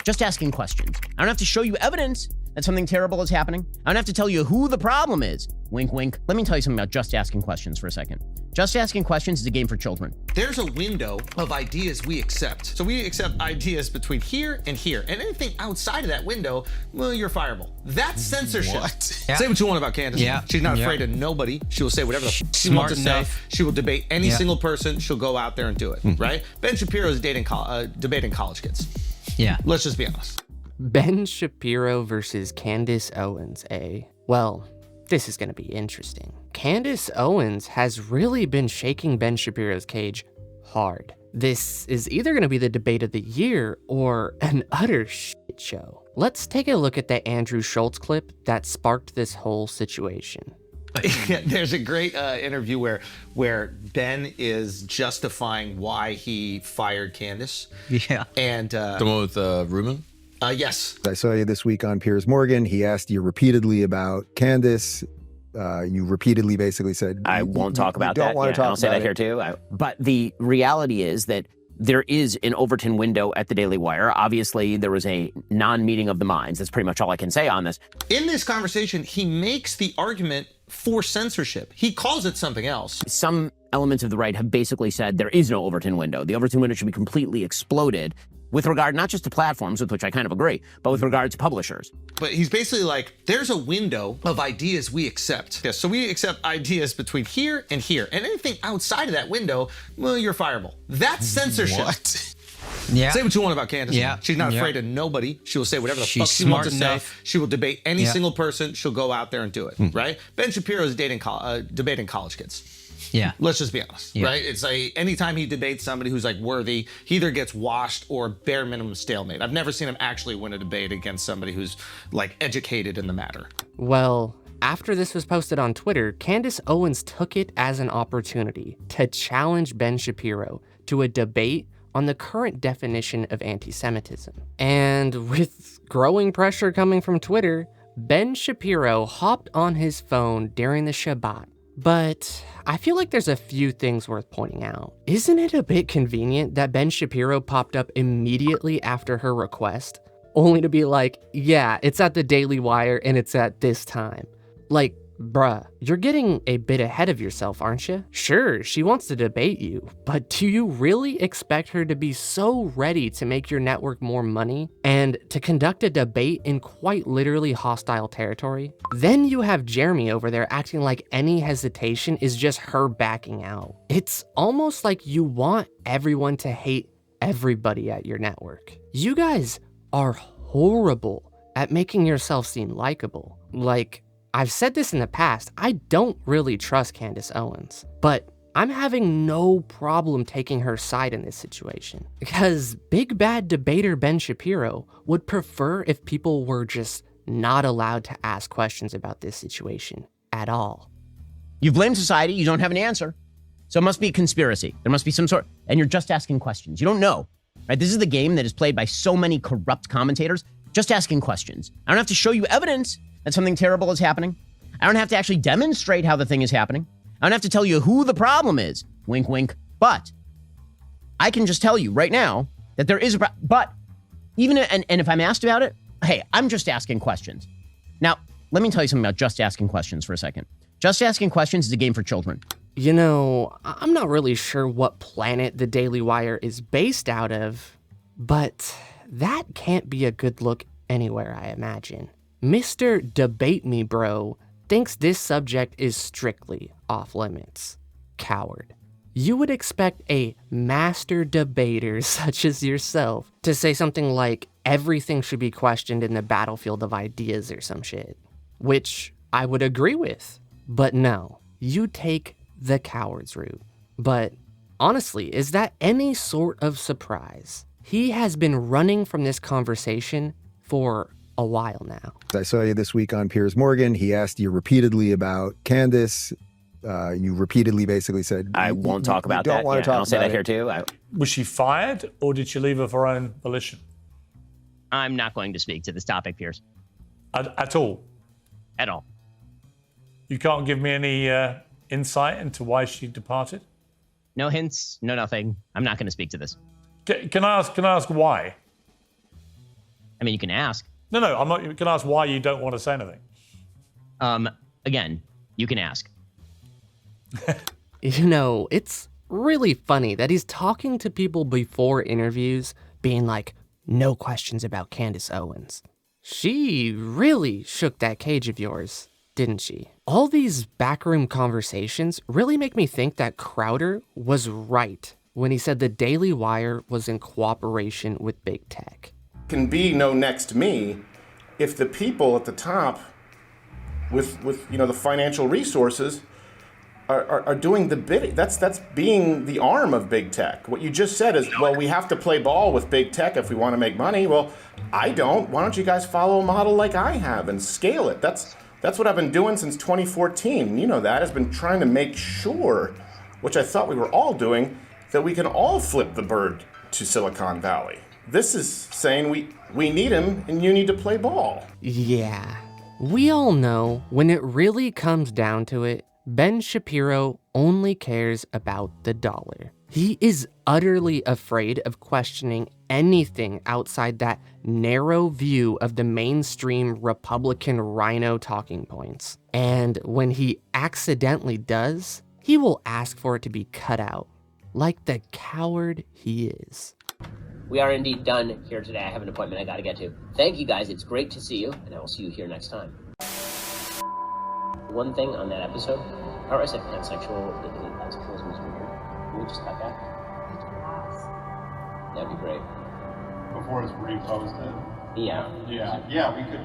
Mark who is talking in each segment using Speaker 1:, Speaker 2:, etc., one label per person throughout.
Speaker 1: Just asking questions. I don't have to show you evidence that something terrible is happening. I don't have to tell you who the problem is. Wink, wink. Let me tell you something about just asking questions for a second. Just asking questions is a game for children.
Speaker 2: There's a window of ideas we accept. So we accept ideas between here and here. And anything outside of that window, well, you're fireable. That's censorship.
Speaker 3: What?
Speaker 2: Yeah. Say what you want about Candace.
Speaker 3: Yeah.
Speaker 2: She's not afraid of nobody. She will say whatever the fuck she wants to say. She will debate any single person. She'll go out there and do it, right? Ben Shapiro is debating college kids.
Speaker 3: Yeah.
Speaker 2: Let's just be honest.
Speaker 4: Ben Shapiro versus Candace Owens, eh? Well, this is going to be interesting. Candace Owens has really been shaking Ben Shapiro's cage hard. This is either going to be the debate of the year or an utter shit show. Let's take a look at the Andrew Schultz clip that sparked this whole situation.
Speaker 2: There's a great interview where Ben is justifying why he fired Candace.
Speaker 3: Yeah.
Speaker 2: And
Speaker 5: the one with Ruben?
Speaker 2: Yes.
Speaker 6: I saw you this week on Piers Morgan. He asked you repeatedly about Candace. You repeatedly basically said,
Speaker 1: I won't talk about
Speaker 6: that.
Speaker 1: Don't want to talk about it. I'll say that here too. But the reality is that there is an Overton window at the Daily Wire. Obviously, there was a non-meeting of the minds. That's pretty much all I can say on this.
Speaker 2: In this conversation, he makes the argument for censorship. He calls it something else.
Speaker 1: Some elements of the right have basically said there is no Overton window. The Overton window should be completely exploded with regard not just to platforms, with which I kind of agree, but with regard to publishers.
Speaker 2: But he's basically like, there's a window of ideas we accept. Yeah, so we accept ideas between here and here. And anything outside of that window, well, you're fireable. That's censorship.
Speaker 3: What? Yeah.
Speaker 2: Say what you want about Candace.
Speaker 3: Yeah.
Speaker 2: She's not afraid of nobody. She will say whatever the
Speaker 3: She's
Speaker 2: fuck she wants to
Speaker 3: smart
Speaker 2: say.
Speaker 3: enough.
Speaker 2: She will debate any single person. She'll go out there and do it, right? Ben Shapiro is debating college kids.
Speaker 3: Yeah.
Speaker 2: Let's just be honest, right? It's like anytime he debates somebody who's like worthy, he either gets washed or bare minimum stalemate. I've never seen him actually win a debate against somebody who's like educated in the matter.
Speaker 4: Well, after this was posted on Twitter, Candace Owens took it as an opportunity to challenge Ben Shapiro to a debate on the current definition of anti-Semitism. And with growing pressure coming from Twitter, Ben Shapiro hopped on his phone during the Shabbat. But I feel like there's a few things worth pointing out. Isn't it a bit convenient that Ben Shapiro popped up immediately after her request, only to be like, yeah, it's at the Daily Wire and it's at this time? Like, bruh, you're getting a bit ahead of yourself, aren't you? Sure, she wants to debate you, but do you really expect her to be so ready to make your network more money and to conduct a debate in quite literally hostile territory? Then you have Jeremy over there acting like any hesitation is just her backing out. It's almost like you want everyone to hate everybody at your network. You guys are horrible at making yourself seem likable. Like, I've said this in the past, I don't really trust Candace Owens, but I'm having no problem taking her side in this situation because big bad debater Ben Shapiro would prefer if people were just not allowed to ask questions about this situation at all.
Speaker 1: You've blamed society, you don't have an answer. So it must be a conspiracy. There must be some sort, and you're just asking questions. You don't know, right? This is the game that is played by so many corrupt commentators, just asking questions. I don't have to show you evidence that something terrible is happening. I don't have to actually demonstrate how the thing is happening. I don't have to tell you who the problem is. Wink, wink. But I can just tell you right now that there is a problem. But even, and if I'm asked about it, hey, I'm just asking questions. Now, let me tell you something about just asking questions for a second. Just asking questions is a game for children.
Speaker 4: You know, I'm not really sure what planet the Daily Wire is based out of, but that can't be a good look anywhere, I imagine. Mr. Debate Me Bro thinks this subject is strictly off limits. Coward. You would expect a master debater such as yourself to say something like everything should be questioned in the battlefield of ideas or some shit, which I would agree with. But no, you take the coward's route. But honestly, is that any sort of surprise? He has been running from this conversation for a while now.
Speaker 6: I saw you this week on Piers Morgan. He asked you repeatedly about Candace. You repeatedly basically said,
Speaker 1: I won't talk about
Speaker 6: that.
Speaker 1: Don't want to talk I'll say that here too.
Speaker 7: Was she fired or did she leave of her own volition?
Speaker 1: I'm not going to speak to this topic, Piers.
Speaker 7: At all?
Speaker 1: At all.
Speaker 7: You can't give me any insight into why she departed?
Speaker 1: No hints, no nothing. I'm not going to speak to this.
Speaker 7: Can I ask why?
Speaker 1: I mean, you can ask.
Speaker 7: No, I'm not. You can ask why you don't want to say anything.
Speaker 1: Again, you can ask.
Speaker 4: You know, it's really funny that he's talking to people before interviews, being like, no questions about Candace Owens. She really shook that cage of yours, didn't she? All these backroom conversations really make me think that Crowder was right when he said the Daily Wire was in cooperation with big tech.
Speaker 3: Can be no next me if the people at the top with the financial resources are doing the bidding. That's being the arm of big tech. What you just said is, well, we have to play ball with big tech if we want to make money. Well, I don't. Why don't you guys follow a model like I have and scale it? That's what I've been doing since 2014. You know that. Has been trying to make sure, which I thought we were all doing, that we can all flip the bird to Silicon Valley. This is saying we need him and you need to play ball.
Speaker 4: Yeah, we all know when it really comes down to it, Ben Shapiro only cares about the dollar. He is utterly afraid of questioning anything outside that narrow view of the mainstream Republican rhino talking points. And when he accidentally does, he will ask for it to be cut out, like the coward he is.
Speaker 5: We are indeed done here today. I have an appointment I gotta get to. Thank you guys, it's great to see you, and I will see you here next time. One thing on that episode, I said pansexual, pansexualism is weird. Can we just cut that? That'd be great.
Speaker 8: Before it's reposted?
Speaker 5: Yeah.
Speaker 8: Yeah, we could,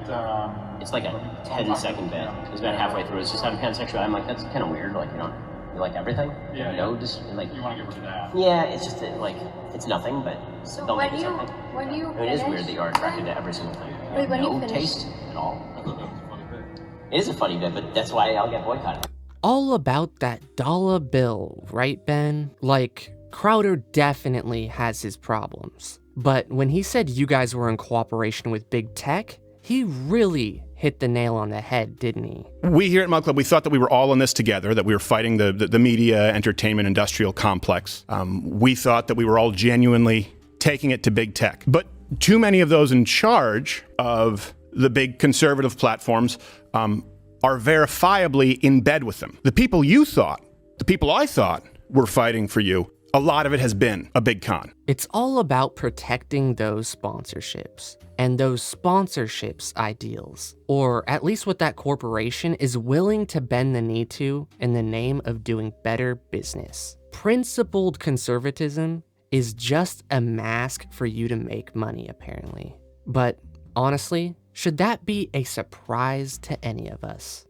Speaker 5: It's like a 10-second bit. It's about halfway through. It's just I'm pansexual. I'm like, that's kind of weird. Like, you like everything?
Speaker 8: Yeah.
Speaker 5: No, just like.
Speaker 8: You want to get rid of that?
Speaker 5: Yeah, it's just that, like, it's nothing, but
Speaker 9: So
Speaker 5: they'll
Speaker 9: when
Speaker 5: make it something.
Speaker 9: when you
Speaker 5: I mean, it is
Speaker 9: finish-
Speaker 5: weird that you are attracted to every single thing.
Speaker 9: Wait, when
Speaker 5: no
Speaker 9: you finish-
Speaker 5: taste at all. It is a funny bit, but that's why I'll get boycotted.
Speaker 4: All about that dollar bill, right, Ben? Like, Crowder definitely has his problems. But when he said you guys were in cooperation with big tech, he really hit the nail on the head, didn't he?
Speaker 10: We here at Mug Club, we thought that we were all in this together, that we were fighting the media, entertainment, industrial complex. We thought that we were all genuinely taking it to big tech. But too many of those in charge of the big conservative platforms are verifiably in bed with them. The people I thought were fighting for you, a lot of it has been a big con.
Speaker 4: It's all about protecting those sponsorships and those sponsorships ideals, or at least what that corporation is willing to bend the knee to in the name of doing better business. Principled conservatism is just a mask for you to make money, apparently. But honestly, should that be a surprise to any of us?